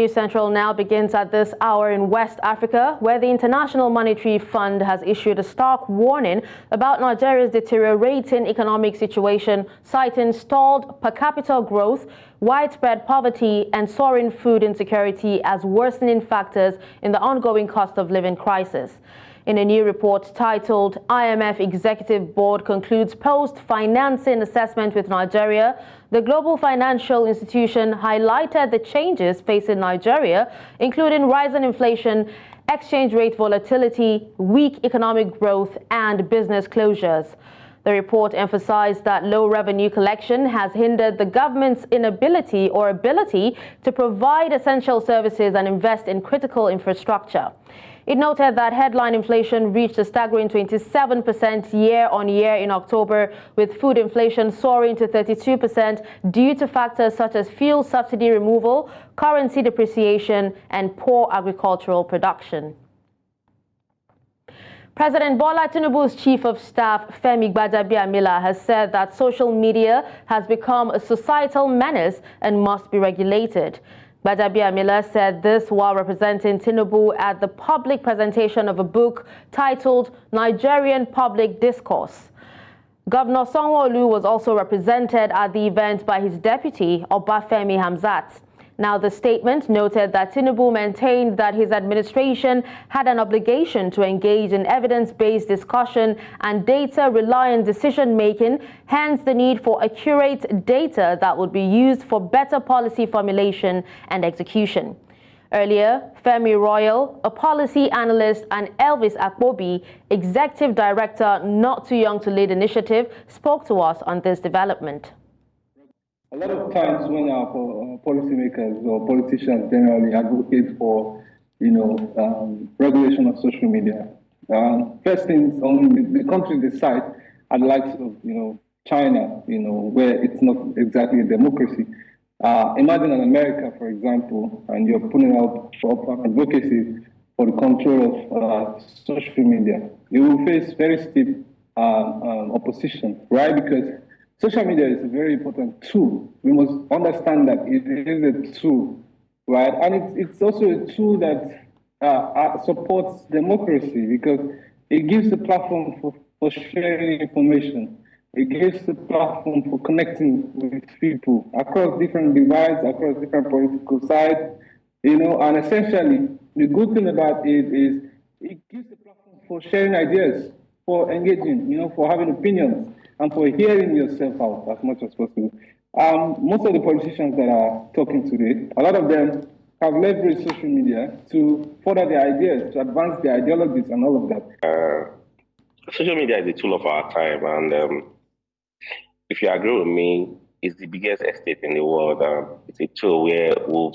News Central now begins at this hour in West Africa, where the International Monetary Fund has issued a stark warning about Nigeria's deteriorating economic situation, citing stalled per capita growth, widespread poverty, and soaring food insecurity as worsening factors in the ongoing cost of living crisis. In a new report titled IMF Executive Board Concludes Post-Financing Assessment with Nigeria, the global financial institution highlighted the changes facing Nigeria, including rising inflation, exchange rate volatility, weak economic growth, and business closures. The report emphasized that low revenue collection has hindered the government's ability to provide essential services and invest in critical infrastructure. It noted that headline inflation reached a staggering 27% year-on-year in October, with food inflation soaring to 32% due to factors such as fuel subsidy removal, currency depreciation, and poor agricultural production. President Bola Tinubu's Chief of Staff, Femi Gbajabiamila, has said that social media has become a societal menace and must be regulated. Gbajabiamila said this while representing Tinubu at the public presentation of a book titled Nigerian Public Discourse. Governor Sanwo-Olu was also represented at the event by his deputy, Obafemi Hamzat. Now, the statement noted that Tinubu maintained that his administration had an obligation to engage in evidence-based discussion and data-reliant decision-making, hence the need for accurate data that would be used for better policy formulation and execution. Earlier, Femi Royal, a policy analyst, and Elvis Akpobi, executive director, Not Too Young to Lead Initiative, spoke to us on this development. A lot of times when our policymakers or politicians generally advocate for, regulation of social media, first things on the countries they cite are the likes of, China, where it's not exactly a democracy. Imagine in America, for example, and you're putting out advocacy for the control of social media. You will face very steep opposition, right? Because social media is a very important tool. We must understand that it is a tool, right? And it's also a tool that supports democracy because it gives a platform for sharing information. It gives a platform for connecting with people across different divides, across different political sides, and essentially the good thing about it is it gives a platform for sharing ideas, for engaging, for having opinions, and for hearing yourself out as much as possible. Most of the politicians that are talking today, a lot of them have leveraged social media to further their ideas, to advance their ideologies and all of that. Social media is a tool of our time, and if you agree with me, it's the biggest estate in the world. It's a tool where we've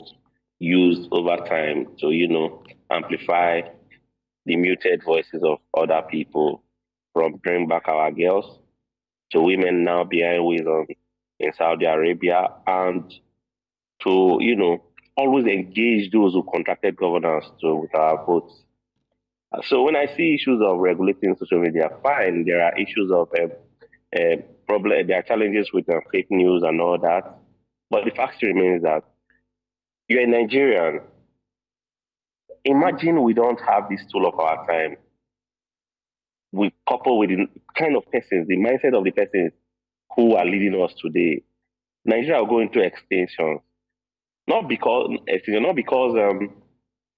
used over time to, amplify the muted voices of other people, from bring back our girls to women now behind wheels in Saudi Arabia, and to, always engage those who contracted governance with our votes. So when I see issues of regulating social media, fine, there are issues of there are challenges with fake news and all that. But the fact remains that you're a Nigerian. Imagine we don't have this tool of our time. We couple with the kind of persons, the mindset of the persons who are leading us today. Nigeria will go into extinction. Not because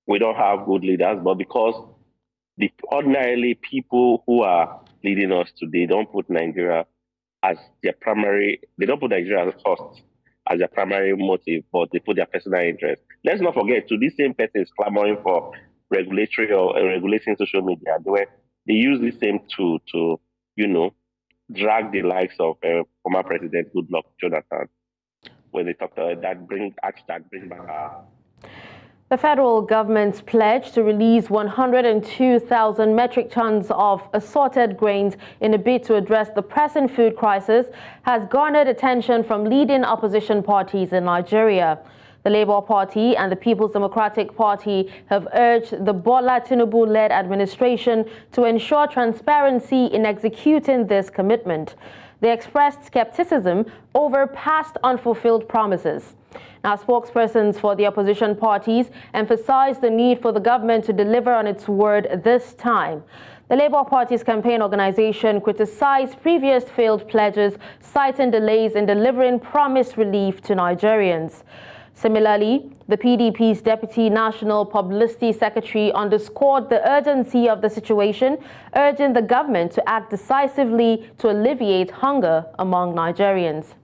we don't have good leaders, but because ordinarily people who are leading us today don't put Nigeria as their primary, they don't put Nigeria first as their primary motive, but they put their personal interest. Let's not forget, these same persons clamoring for regulatory or regulating social media, they use the same tool to, drag the likes of former President Goodluck Jonathan when they talk to bring back our. The federal government's pledge to release 102,000 metric tons of assorted grains in a bid to address the pressing food crisis has garnered attention from leading opposition parties in Nigeria. The Labour Party and the People's Democratic Party have urged the Bola Tinubu-led administration to ensure transparency in executing this commitment. they expressed skepticism over past unfulfilled promises. Now, spokespersons for the opposition parties emphasized the need for the government to deliver on its word this time. The Labour Party's campaign organization criticized previous failed pledges, citing delays in delivering promised relief to Nigerians. Similarly, the PDP's Deputy National Publicity Secretary underscored the urgency of the situation, urging the government to act decisively to alleviate hunger among Nigerians.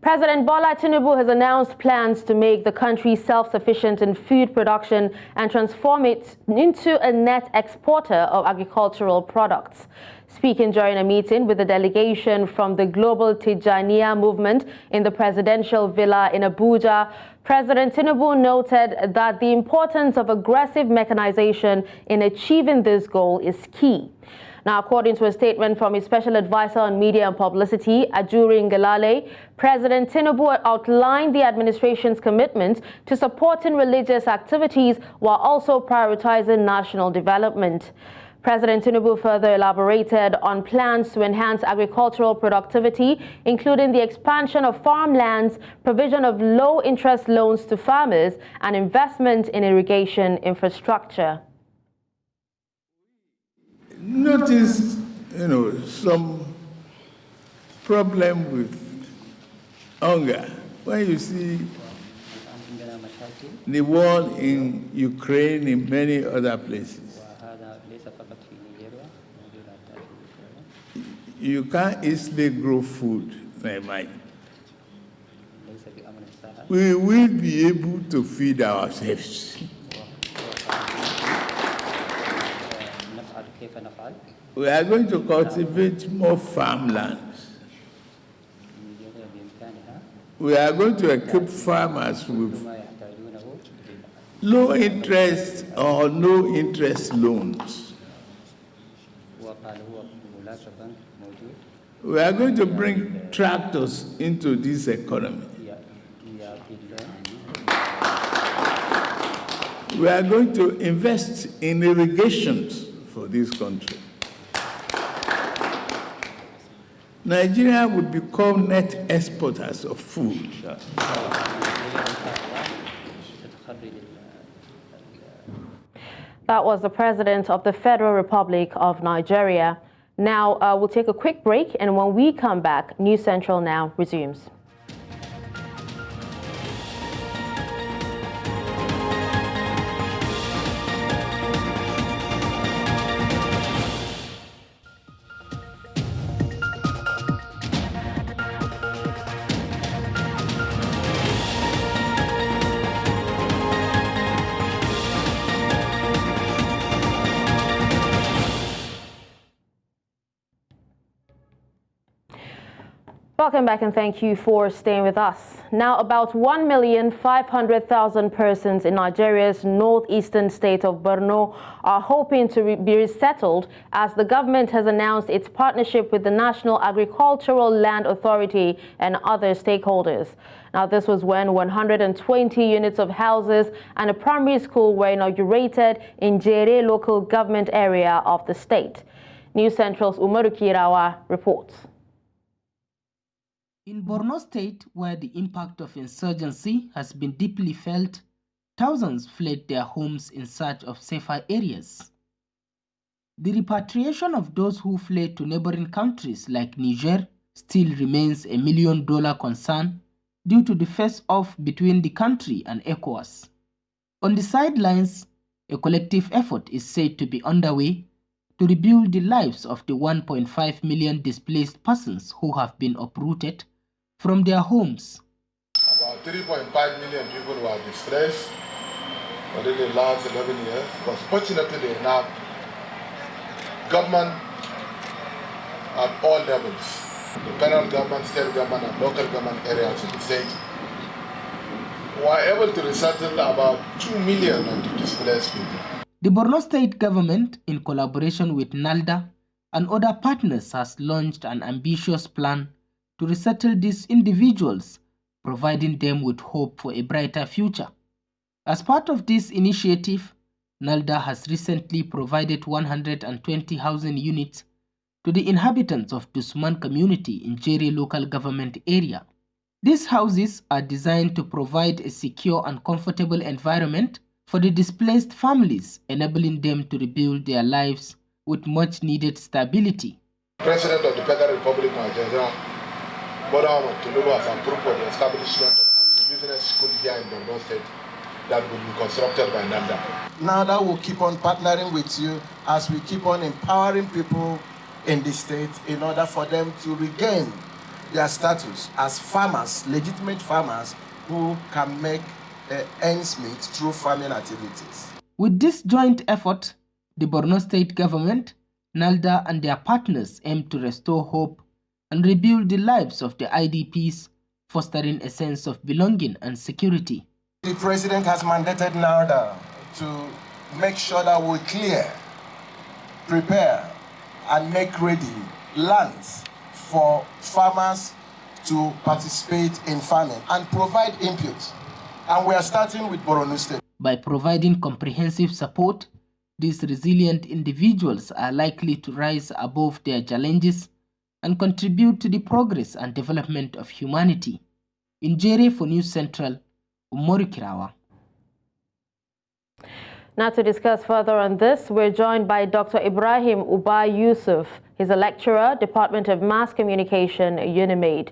President Bola Tinubu has announced plans to make the country self-sufficient in food production and transform it into a net exporter of agricultural products. Speaking during a meeting with a delegation from the Global Tijaniyya Movement in the presidential villa in Abuja, President Tinubu noted that the importance of aggressive mechanization in achieving this goal is key. Now, according to a statement from his special advisor on media and publicity, Ajuri Ngelale, President Tinubu outlined the administration's commitment to supporting religious activities while also prioritizing national development. President Tinubu further elaborated on plans to enhance agricultural productivity, including the expansion of farmlands, provision of low-interest loans to farmers, and investment in irrigation infrastructure. Notice, some problem with hunger. When you see the war in Ukraine, in many other places, you can't easily grow food, my mind. We will be able to feed ourselves. We are going to cultivate more farmlands. We are going to equip farmers with low interest or no interest loans. We are going to bring tractors into this economy. We are going to invest in irrigations for this country. Nigeria will become net exporters of food. That was the President of the Federal Republic of Nigeria. Now, we'll take a quick break, and when we come back, News Central Now resumes. Welcome back and thank you for staying with us. Now, about 1,500,000 persons in Nigeria's northeastern state of Borno are hoping to be resettled as the government has announced its partnership with the National Agricultural Land Authority and other stakeholders. Now, this was when 120 units of houses and a primary school were inaugurated in Jere local government area of the state. News Central's Umaru Kirawa reports. In Borno State, where the impact of insurgency has been deeply felt, thousands fled their homes in search of safer areas. The repatriation of those who fled to neighboring countries like Niger still remains a $1 million concern due to the face-off between the country and ECOWAS. On the sidelines, a collective effort is said to be underway to rebuild the lives of the 1.5 million displaced persons who have been uprooted from their homes. About 3.5 million people were displaced within the last 11 years, but fortunately enough, government at all levels, the federal government, state government, and local government areas in the state, were able to resettle about 2 million of the displaced people. The Borno State government, in collaboration with NALDA and other partners, has launched an ambitious plan to resettle these individuals, providing them with hope for a brighter future. As part of this initiative, NALDA has recently provided 120 housing units to the inhabitants of Dusman community in Jere local government area. These houses are designed to provide a secure and comfortable environment for the displaced families, enabling them to rebuild their lives with much needed stability. President of the Federal Republic of Nigeria, Bola Tinubu, has approved for the establishment of a business school here in Borno State that will be constructed by NANDA. Now that we'll keep on partnering with you as we keep on empowering people in the state in order for them to regain their status as farmers, legitimate farmers who can make ends meet through farming activities. With this joint effort, the Borno State government, NALDA and their partners aim to restore hope and rebuild the lives of the IDPs, fostering a sense of belonging and security. The president has mandated NALDA to make sure that we clear, prepare, and make ready lands for farmers to participate in farming and provide input. And we are starting with Borno State. By providing comprehensive support, these resilient individuals are likely to rise above their challenges and contribute to the progress and development of humanity. In Jere for News Central, Umori Kirawa. Now to discuss further on this, we're joined by Dr. Ibrahim Uba Yusuf. He's a lecturer, Department of Mass Communication, UNIMAID.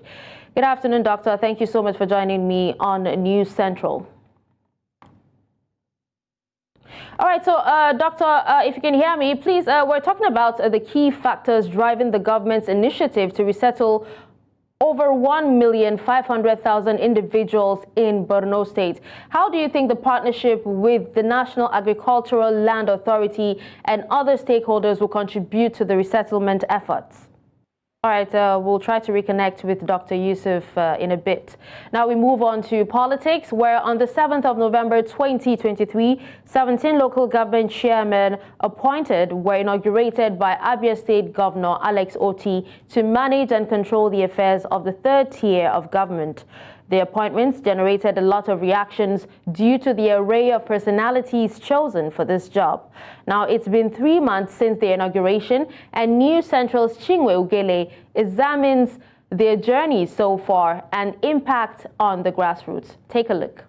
Good afternoon, Doctor. Thank you so much for joining me on News Central. All right, so Doctor, if you can hear me, please, we're talking about the key factors driving the government's initiative to resettle over 1,500,000 individuals in Borno State. How do you think the partnership with the National Agricultural Land Authority and other stakeholders will contribute to the resettlement efforts? All right, we'll try to reconnect with Dr. Yusuf in a bit. Now we move on to politics, where on the 7th of November 2023, 17 local government chairmen appointed were inaugurated by Abia State Governor Alex Oti to manage and control the affairs of the third tier of government. The appointments generated a lot of reactions due to the array of personalities chosen for this job. Now, it's been 3 months since the inauguration, and News Central's Chinwe Ugele examines their journey so far and impact on the grassroots. Take a look.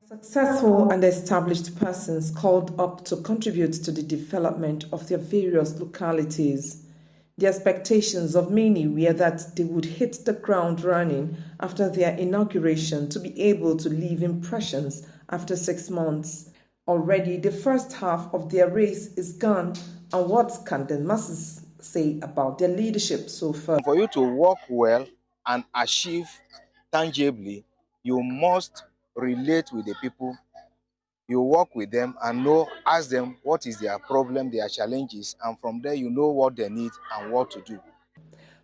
Successful and established persons called up to contribute to the development of their various localities. The expectations of many were that they would hit the ground running after their inauguration to be able to leave impressions after 6 months. Already, the first half of their race is gone, and what can the masses say about their leadership so far? For you to work well and achieve tangibly, you must relate with the people. You work with them and ask them what is their problem, their challenges, and from there you know what they need and what to do.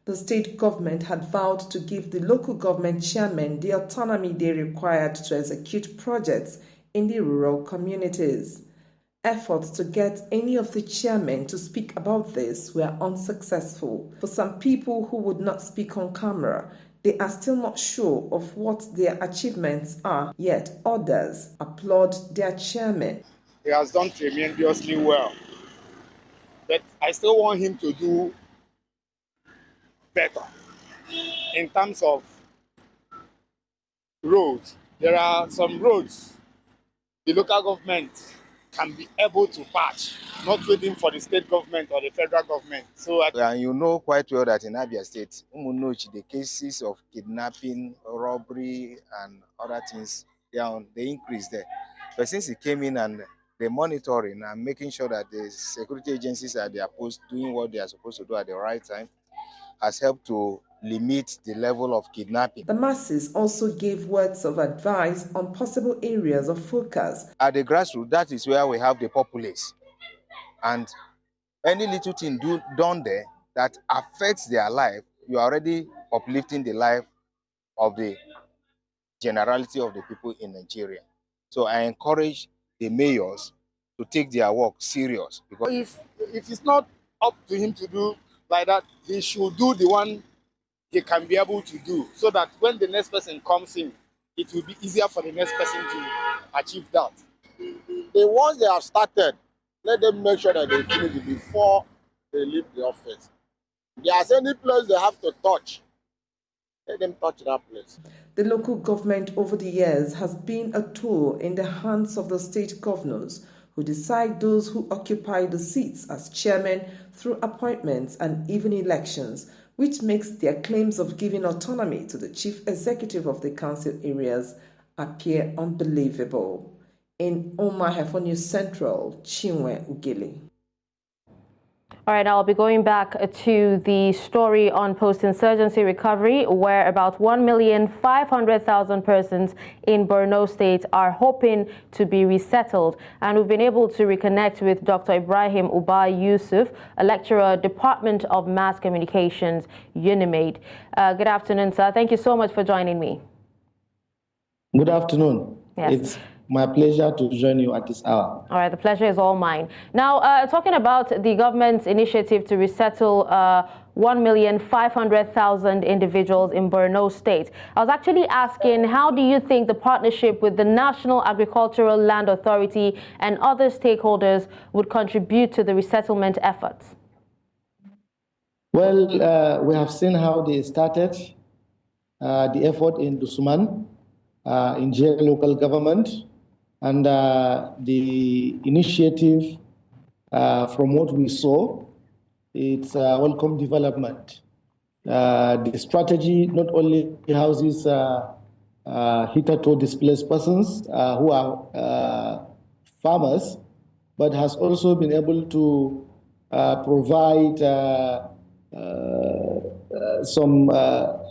The state government had vowed to give the local government chairmen the autonomy they required to execute projects in the rural communities. Efforts to get any of the chairmen to speak about this were unsuccessful. For some people who would not speak on camera, they are still not sure of what their achievements are, yet others applaud their chairman. He has done tremendously well, but I still want him to do better in terms of roads. There are some roads the local government can be able to patch, not waiting for the state government or the federal government. So, and you know quite well that in Abia State, the cases of kidnapping, robbery, and other things, they increased there. But since he came in and the monitoring and making sure that the security agencies at their post doing what they are supposed to do at the right time has helped to limit the level of kidnapping. The masses also gave words of advice on possible areas of focus. At the grassroots, that is where we have the populace. And any little thing done there that affects their life, you are already uplifting the life of the generality of the people in Nigeria. So I encourage the mayors to take their work serious. Because if it's not up to him to do like that, he should do the one he can be able to do, so that when the next person comes in, it will be easier for the next person to achieve that. The ones they have started, let them make sure that they finish it before they leave the office. There's any place they have to touch, let them touch that place. The local government over the years has been a tool in the hands of the state governors who decide those who occupy the seats as chairmen through appointments and even elections, which makes their claims of giving autonomy to the chief executive of the council areas appear unbelievable. In Omar Hefo News Central, Chinwe Ugili. All right, I'll be going back to the story on post-insurgency recovery, where about 1,500,000 persons in Borno State are hoping to be resettled. And we've been able to reconnect with Dr. Ibrahim Uba Yusuf, a lecturer, Department of Mass Communications, UNIMAID. Good afternoon, sir. Thank you so much for joining me. Good afternoon. Yes. It's my pleasure to join you at this hour. All right, the pleasure is all mine. Now, talking about the government's initiative to resettle 1,500,000 individuals in Borno State, I was actually asking, how do you think the partnership with the National Agricultural Land Authority and other stakeholders would contribute to the resettlement efforts? Well, we have seen how they started the effort in Dusuman, in Niger local government, and the initiative, from what we saw, it's a welcome development. The strategy not only houses hitherto displaced persons who are farmers, but has also been able to provide some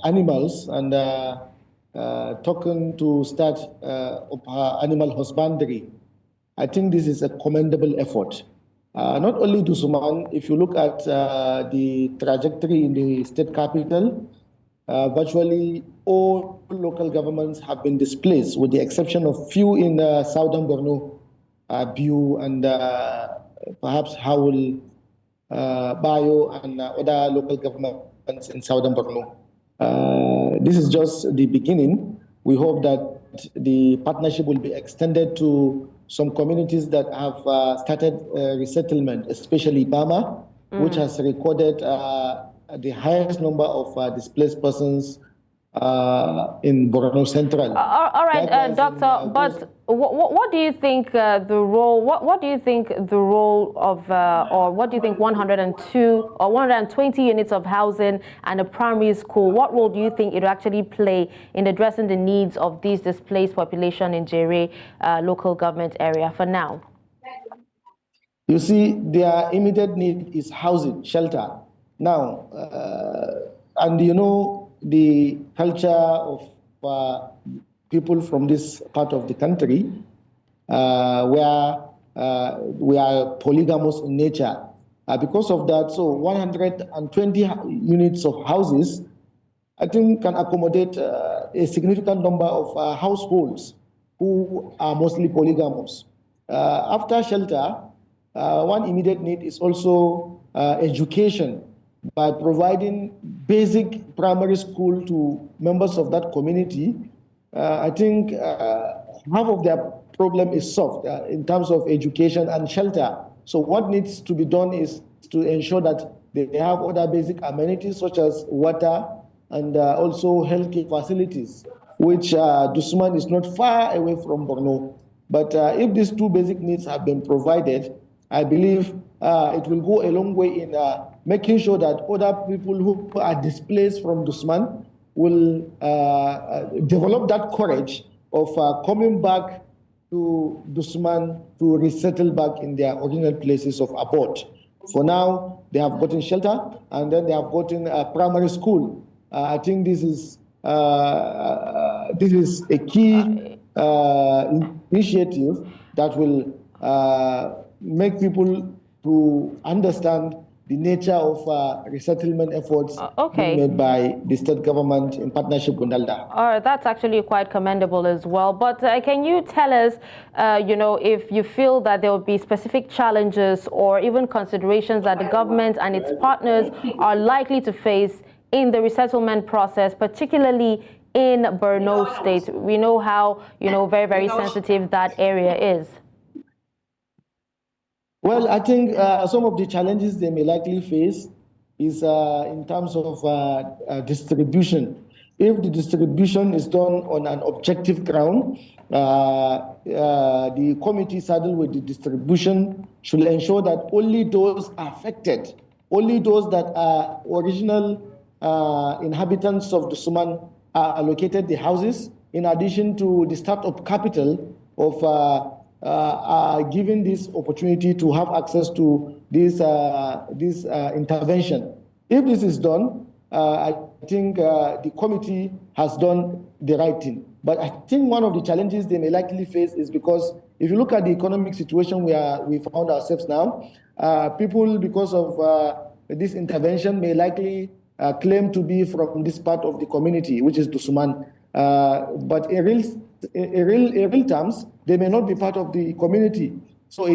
animals and talking to start animal husbandry. I think this is a commendable effort. Not only Dusuman, if you look at the trajectory in the state capital, virtually all local governments have been displaced, with the exception of few in southern Borno, Biu and perhaps Howell, Bayo, and other local governments in southern Borno. This is just the beginning. We hope that the partnership will be extended to some communities that have started resettlement, especially Bama, which has recorded the highest number of displaced persons in Borno Central. All right, Doctor. But what do you think the role? What do you think the role of, or what do you think 102 or 120 units of housing and a primary school? What role do you think it will actually play in addressing the needs of these displaced population in Jere local government area for now? You see, their immediate need is housing, shelter. Now, and you know, the culture of people from this part of the country, where we are polygamous in nature. Because of that, so 120 units of houses, I think, can accommodate a significant number of households who are mostly polygamous. After shelter, one immediate need is also education, by providing basic primary school to members of that community. I think half of their problem is solved in terms of education and shelter. So what needs to be done is to ensure that they have other basic amenities such as water and also healthcare facilities, which Dusuman is not far away from Borno. But if these two basic needs have been provided, I believe it will go a long way in making sure that other people who are displaced from Dusuman will develop that courage of coming back to Dusuman to resettle back in their original places of abode. For now, they have gotten shelter, and then they have gotten a primary school. I think this is a key initiative that will make people to understand the nature of resettlement efforts being made by the state government in partnership with NALDA. That's actually quite commendable as well. But can you tell us, if you feel that there will be specific challenges or even considerations that the government and its partners are likely to face in the resettlement process, particularly in Borno State? We know how, very, very sensitive that area is. Well, I think some of the challenges they may likely face is in terms of distribution. If the distribution is done on an objective ground, the committee saddled with the distribution should ensure that only those affected, only those that are original inhabitants of the Suman are allocated the houses, in addition to the startup capital of giving this opportunity to have access to this intervention. If this is done, I think the committee has done the right thing. But I think one of the challenges they may likely face is because if you look at the economic situation we found ourselves now, people, because of this intervention, may likely claim to be from this part of the community, which is Dusuman. But in real terms, they may not be part of the community. So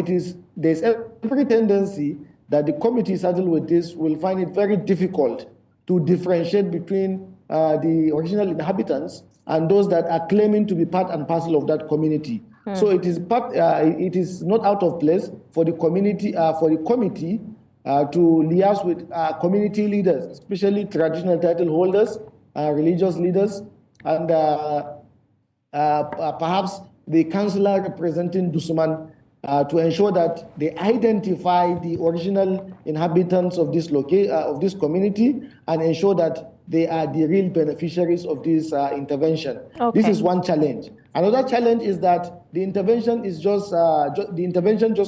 there's every tendency that the committee saddled with this will find it very difficult to differentiate between the original inhabitants and those that are claiming to be part and parcel of that community. So it is not out of place for the community, for the committee to liaise with community leaders, especially traditional title holders, religious leaders, and perhaps the councillor representing Dusuman to ensure that they identify the original inhabitants of this community and ensure that they are the real beneficiaries of this intervention. Okay. This is one challenge. Another challenge is that the intervention is just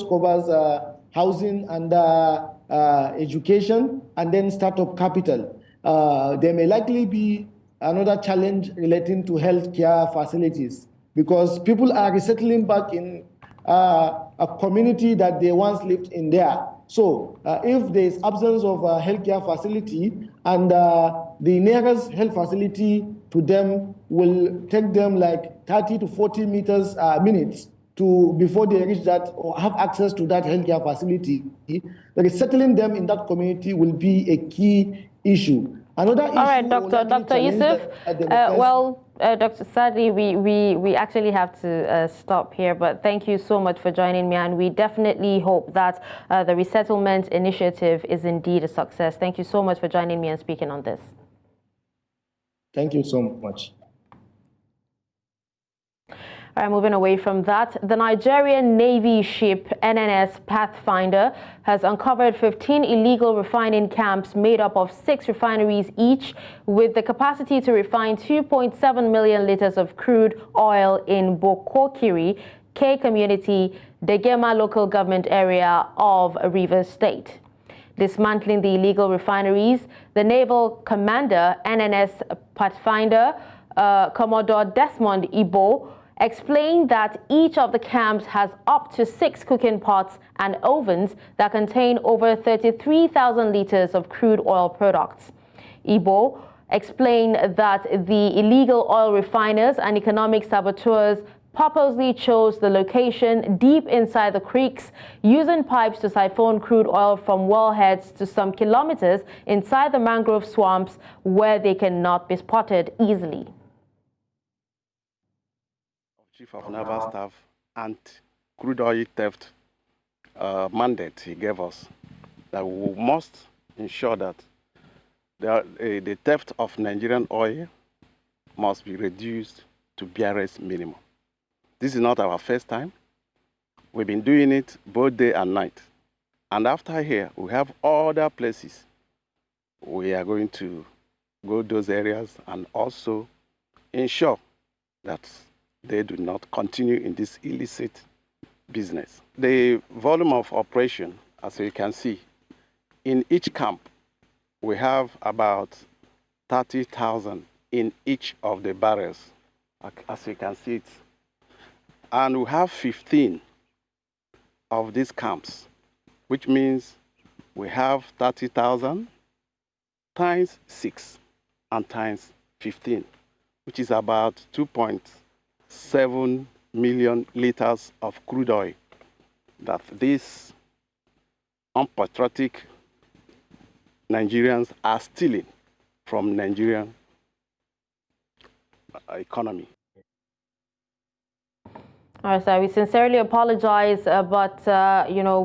covers housing and education and then startup capital. There may likely be another challenge relating to healthcare facilities because people are resettling back in a community that they once lived in there. So if there is absence of a healthcare facility and the nearest health facility to them will take them like 30 to 40 minutes before they reach that or have access to that healthcare facility, resettling them in that community will be a key issue. Another issue. All right, Dr. Yusuf. Dr. Sadly, we actually have to stop here, but thank you so much for joining me, and we definitely hope that the resettlement initiative is indeed a success. Thank you so much for joining me and speaking on this. Thank you so much. All right, moving away from that, the Nigerian Navy ship NNS Pathfinder has uncovered 15 illegal refining camps made up of 6 refineries each, with the capacity to refine 2.7 million liters of crude oil in Bokokiri, K Community, Degema local government area of Rivers State. Dismantling the illegal refineries, the naval commander, NNS Pathfinder, Commodore Desmond Ibo, explained that each of the camps has up to 6 cooking pots and ovens that contain over 33,000 liters of crude oil products. Ibo explained that the illegal oil refiners and economic saboteurs purposely chose the location deep inside the creeks, using pipes to siphon crude oil from wellheads to some kilometers inside the mangrove swamps where they cannot be spotted easily. Chief of Naval Staff and crude oil theft mandate he gave us, that we must ensure that the theft of Nigerian oil must be reduced to barest minimum. This is not our first time. We've been doing it both day and night. And after here, we have other places. We are going to go those areas and also ensure that they do not continue in this illicit business. The volume of operation, as you can see, in each camp, we have about 30,000 in each of the barrels, as you can see it. And we have 15 of these camps, which means we have 30,000 times 6 and times 15, which is about 2.7 million liters of crude oil that these unpatriotic Nigerians are stealing from Nigerian economy. All right, so we sincerely apologize, but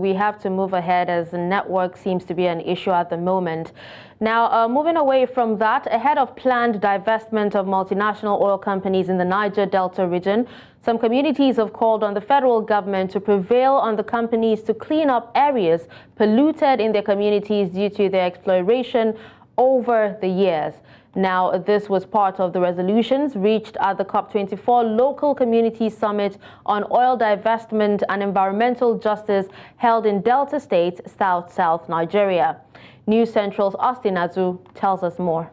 we have to move ahead as the network seems to be an issue at the moment. Now, moving away from that, ahead of planned divestment of multinational oil companies in the Niger Delta region, some communities have called on the federal government to prevail on the companies to clean up areas polluted in their communities due to their exploration over the years. Now, this was part of the resolutions reached at the COP24 Local Community Summit on Oil Divestment and Environmental Justice held in Delta State, South Nigeria. News Central's Austin Azu tells us more.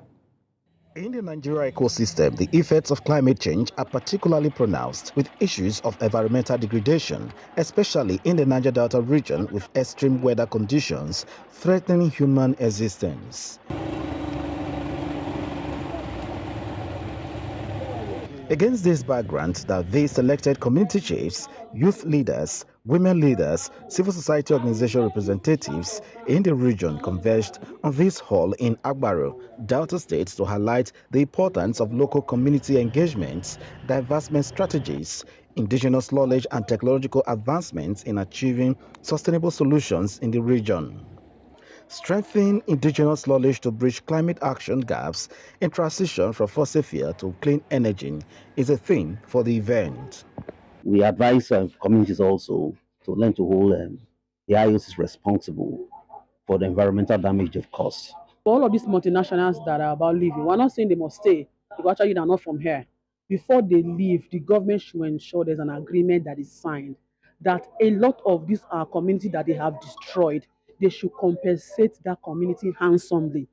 In the Nigeria ecosystem, the effects of climate change are particularly pronounced, with issues of environmental degradation, especially in the Niger Delta region, with extreme weather conditions threatening human existence. Against this background, these selected community chiefs, youth leaders, women leaders, civil society organization representatives in the region converged on this hall in Agbaro, Delta State, to highlight the importance of local community engagements, divestment strategies, indigenous knowledge and technological advancements in achieving sustainable solutions in the region. Strengthening indigenous knowledge to bridge climate action gaps in transition from fossil fuel to clean energy is a theme for the event. We advise communities also to learn to hold the IOCs responsible for the environmental damage they've caused. All of these multinationals that are about leaving, we're not saying they must stay, because actually they're not from here. Before they leave, the government should ensure there's an agreement that is signed, that a lot of these community that they have destroyed, they should compensate that community handsomely.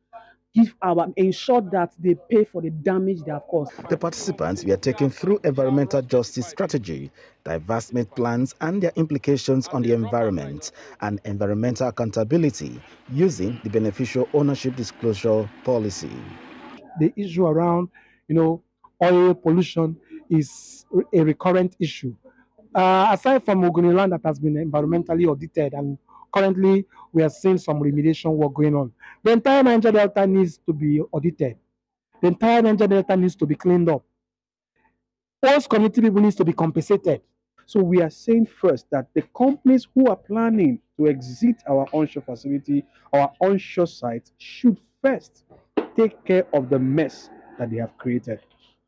Ensure that they pay for the damage they have caused. The participants were taken through environmental justice strategy, divestment plans and their implications on the environment, and environmental accountability using the beneficial ownership disclosure policy. The issue around, oil pollution is a recurrent issue. Aside from Ogoniland that has been environmentally audited, and currently we are seeing some remediation work going on, the entire Niger Delta needs to be audited. The entire Niger Delta needs to be cleaned up. All community people needs to be compensated. So we are saying first that the companies who are planning to exit our onshore facility, our onshore sites, should first take care of the mess that they have created.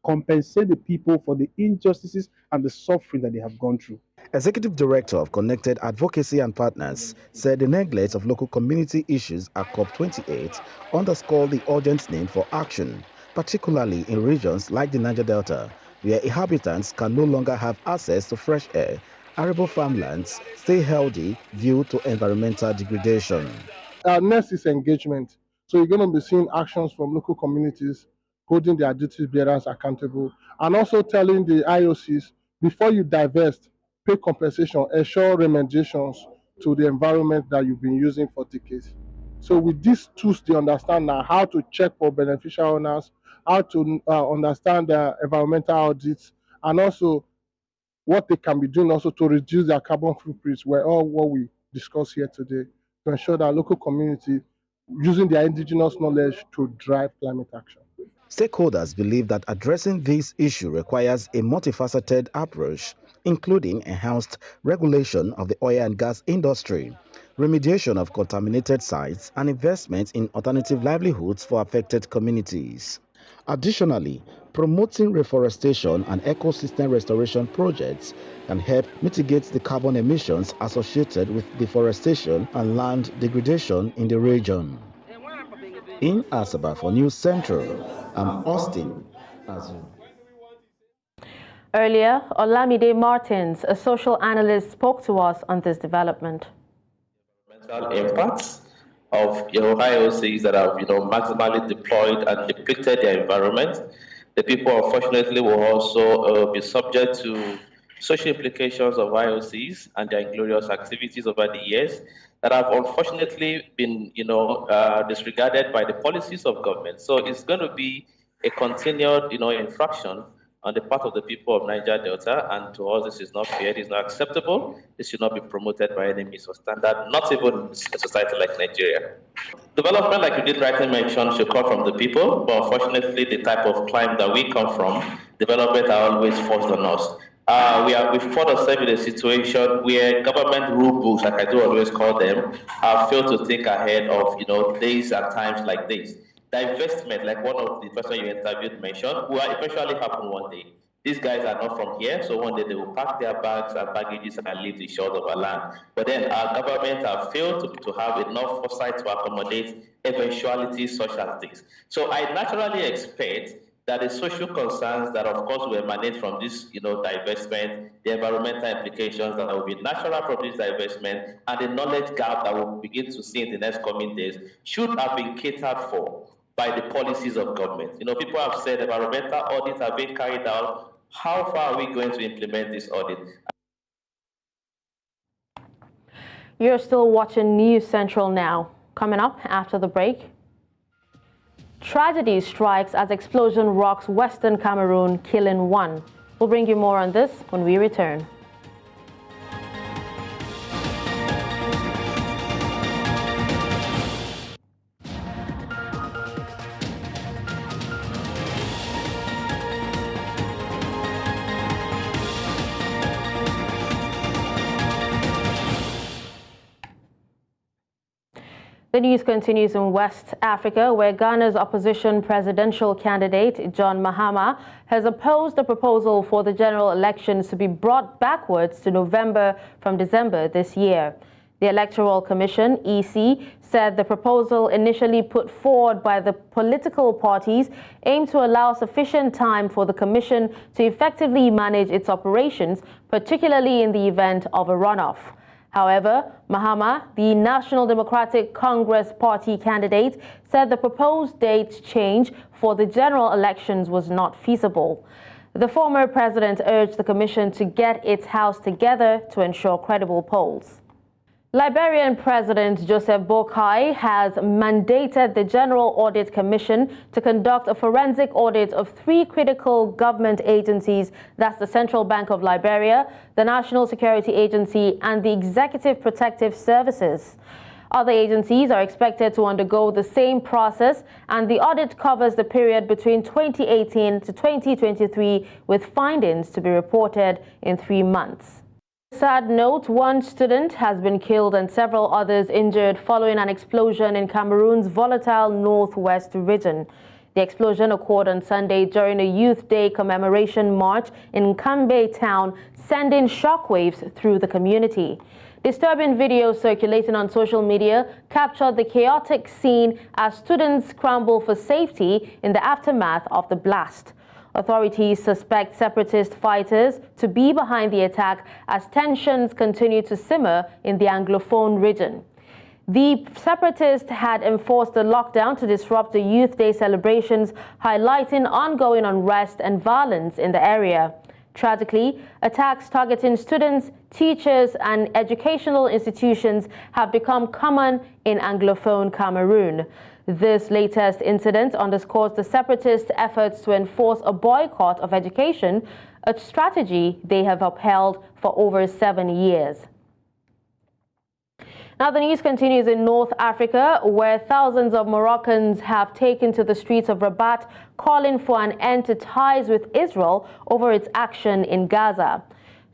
Compensate the people for the injustices and the suffering that they have gone through. Executive Director of Connected Advocacy and Partners said the neglect of local community issues at COP28 underscored the urgent need for action, particularly in regions like the Niger Delta, where inhabitants can no longer have access to fresh air, arable farmlands, stay healthy due to environmental degradation. Next is engagement. So you're going to be seeing actions from local communities, holding their duty bearers accountable, and also telling the IOCs, before you divest, pay compensation, ensure remediations to the environment that you've been using for decades. So with these tools, they understand now how to check for beneficial owners, how to understand the environmental audits, and also what they can be doing also to reduce their carbon footprints, were all what we discussed here today, to ensure that local community using their indigenous knowledge to drive climate action. Stakeholders believe that addressing this issue requires a multifaceted approach, including enhanced regulation of the oil and gas industry, remediation of contaminated sites, and investment in alternative livelihoods for affected communities. Additionally, promoting reforestation and ecosystem restoration projects can help mitigate the carbon emissions associated with deforestation and land degradation in the region. In Asaba for News Central, I'm Austin Azu. Earlier, Olamide Martins, a social analyst, spoke to us on this development. Impacts of IOCs that have maximally deployed and depleted their environment. The people, unfortunately, will also be subject to social implications of IOCs and their inglorious activities over the years that have unfortunately been disregarded by the policies of government. So it's going to be a continued infraction on the part of the people of Niger Delta, and to us this is not fair, it is not acceptable, this should not be promoted by any means or standard, not even in a society like Nigeria. Development, like you did rightly mention, should come from the people, but unfortunately the type of climate that we come from, development are always forced on us. we found ourselves in a situation where government rule books, like I do always call them, have failed to think ahead of days and times like this. Divestment, like one of the person you interviewed mentioned, will eventually happen one day. These guys are not from here, so one day they will pack their bags and baggages and leave the shores of our land. But then our government have failed to have enough foresight to accommodate eventualities such as this. So I naturally expect that the social concerns that, of course, will emanate from this, divestment, the environmental implications that will be natural from this divestment, and the knowledge gap that we'll begin to see in the next coming days should have been catered for by the policies of government. People have said environmental audits are being carried out. How far are we going to implement this audit? You're still watching News Central now. Coming up after the break. Tragedy strikes as explosion rocks Western Cameroon, killing one. We'll bring you more on this when we return. The news continues in West Africa, where Ghana's opposition presidential candidate, John Mahama, has opposed the proposal for the general elections to be brought backwards to November from December this year. The Electoral Commission, EC, said the proposal initially put forward by the political parties aimed to allow sufficient time for the Commission to effectively manage its operations, particularly in the event of a runoff. However, Mahama, the National Democratic Congress Party candidate, said the proposed date change for the general elections was not feasible. The former president urged the commission to get its house together to ensure credible polls. Liberian President Joseph Boakai has mandated the General Audit Commission to conduct a forensic audit of 3 critical government agencies, that's the Central Bank of Liberia, the National Security Agency, and the Executive Protective Services. Other agencies are expected to undergo the same process, and the audit covers the period between 2018 to 2023, with findings to be reported in 3 months. Sad note, 1 student has been killed and several others injured following an explosion in Cameroon's volatile northwest region. The explosion occurred on Sunday during a Youth Day commemoration march in Kambe town, sending shockwaves through the community. Disturbing videos circulating on social media captured the chaotic scene as students scramble for safety in the aftermath of the blast. Authorities suspect separatist fighters to be behind the attack as tensions continue to simmer in the Anglophone region. The separatists had enforced a lockdown to disrupt the Youth Day celebrations, highlighting ongoing unrest and violence in the area. Tragically, attacks targeting students, teachers, and educational institutions have become common in Anglophone Cameroon. This latest incident underscores the separatist efforts to enforce a boycott of education, a strategy they have upheld for over 7 years. Now the news continues in North Africa, where thousands of Moroccans have taken to the streets of Rabat, calling for an end to ties with Israel over its action in Gaza.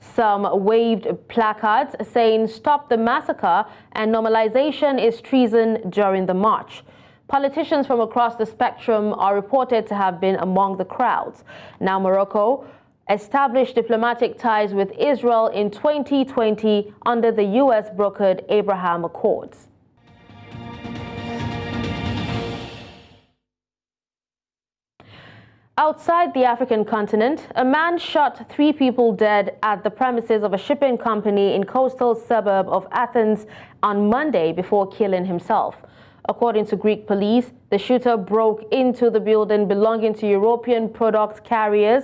Some waved placards saying "Stop the massacre" and "Normalization is treason" during the march. Politicians from across the spectrum are reported to have been among the crowds. Now, Morocco established diplomatic ties with Israel in 2020 under the U.S.-brokered Abraham Accords. Outside the African continent, a man shot 3 people dead at the premises of a shipping company in coastal suburb of Athens on Monday before killing himself. According to Greek police, the shooter broke into the building belonging to European product carriers,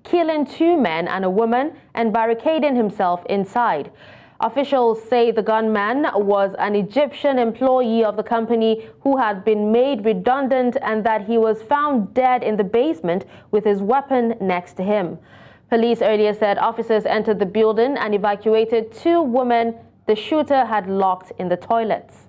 killing 2 men and a woman and barricading himself inside. Officials say the gunman was an Egyptian employee of the company who had been made redundant and that he was found dead in the basement with his weapon next to him. Police earlier said officers entered the building and evacuated 2 women the shooter had locked in the toilets.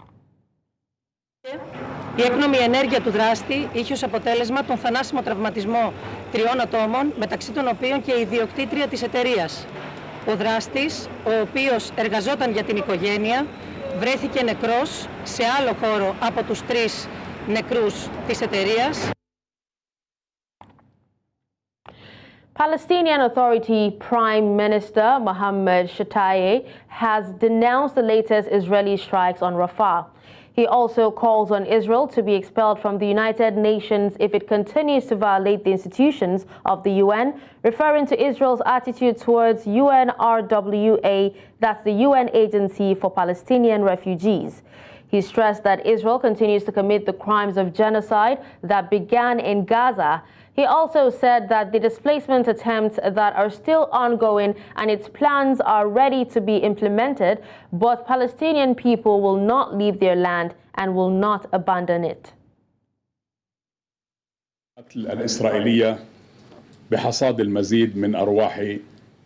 Η έκνομη ενέργεια του δράστη είχε ως αποτέλεσμα τον θανάσιμο τραυματισμό 3 ατόμων, μεταξύ των οποίων και η ιδιοκτήτρια της εταιρείας. Ο δράστης, ο οποίος εργαζόταν για την οικογένεια, βρέθηκε νεκρός σε άλλο χώρο από τους 3 νεκρούς της εταιρείας. Palestinian Authority Prime Minister Mohammed Shtayyeh has denounced the latest Israeli strikes on Rafah. He also calls on Israel to be expelled from the United Nations if it continues to violate the institutions of the UN, referring to Israel's attitude towards UNRWA, that's the UN Agency for Palestinian Refugees. He stressed that Israel continues to commit the crimes of genocide that began in Gaza. He also said that the displacement attempts that are still ongoing and its plans are ready to be implemented, but Palestinian people will not leave their land and will not abandon it. الإسرائيلية بحصاد المزيد من أرواح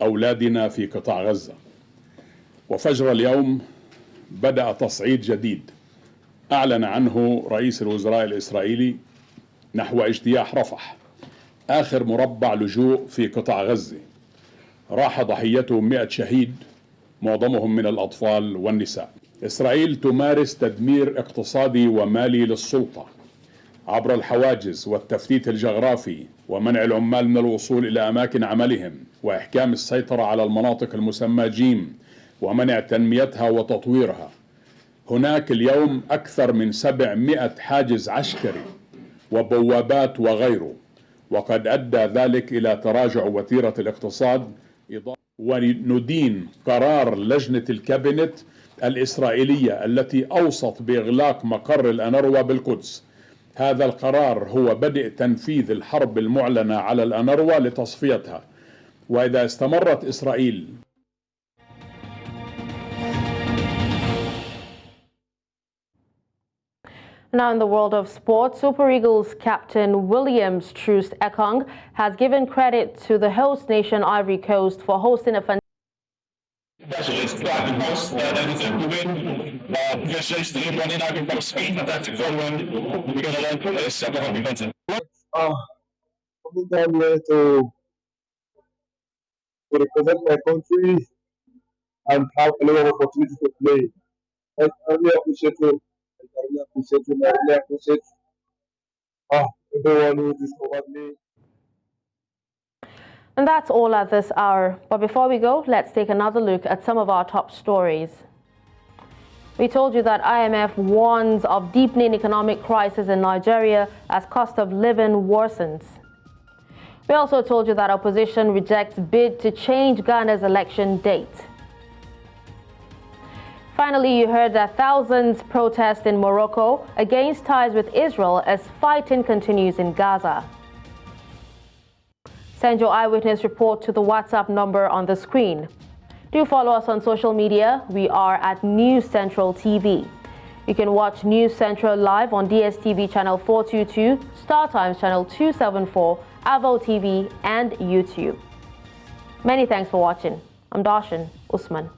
أولادنا في قطاع غزة. وفجر اليوم بدأ تصعيد جديد أعلن عنه رئيس الوزراء الإسرائيلي نحو اجتياح رفح، آخر مربع لجوء في قطاع غزة راح ضحيته 100 شهيد معظمهم من الأطفال والنساء. إسرائيل تمارس تدمير اقتصادي ومالي للسلطة عبر الحواجز والتفتيت الجغرافي ومنع العمال من الوصول إلى أماكن عملهم وإحكام السيطرة على المناطق المسمى جيم ومنع تنميتها وتطويرها. هناك اليوم أكثر من 700 حاجز عسكري وبوابات وغيره، وقد أدى ذلك إلى تراجع وتيرة الاقتصاد. وندين قرار لجنة الكابينت الإسرائيلية التي أوصت بإغلاق مقر الأنروا بالقدس. هذا القرار هو بدء تنفيذ الحرب المعلنة على الأنروا لتصفيتها، وإذا استمرت إسرائيل Now in the world of sports, Super Eagles captain Williams Troost Ekong has given credit to the host nation Ivory Coast for hosting a to represent my country and have a lot of opportunity to play. I really appreciate it. I really appreciate it. I really appreciate everyone who discovered me. And that's all at this hour. But before we go, let's take another look at some of our top stories. We told you that IMF warns of deepening economic crisis in Nigeria as cost of living worsens. We also told you that opposition rejects bid to change Ghana's election date. Finally, you heard that thousands protest in Morocco against ties with Israel as fighting continues in Gaza. Send your eyewitness report to the WhatsApp number on the screen. Do follow us on social media. We are at News Central TV. You can watch News Central live on DSTV channel 422, StarTimes channel 274, Avo TV, and YouTube. Many thanks for watching. I'm Darshan Usman.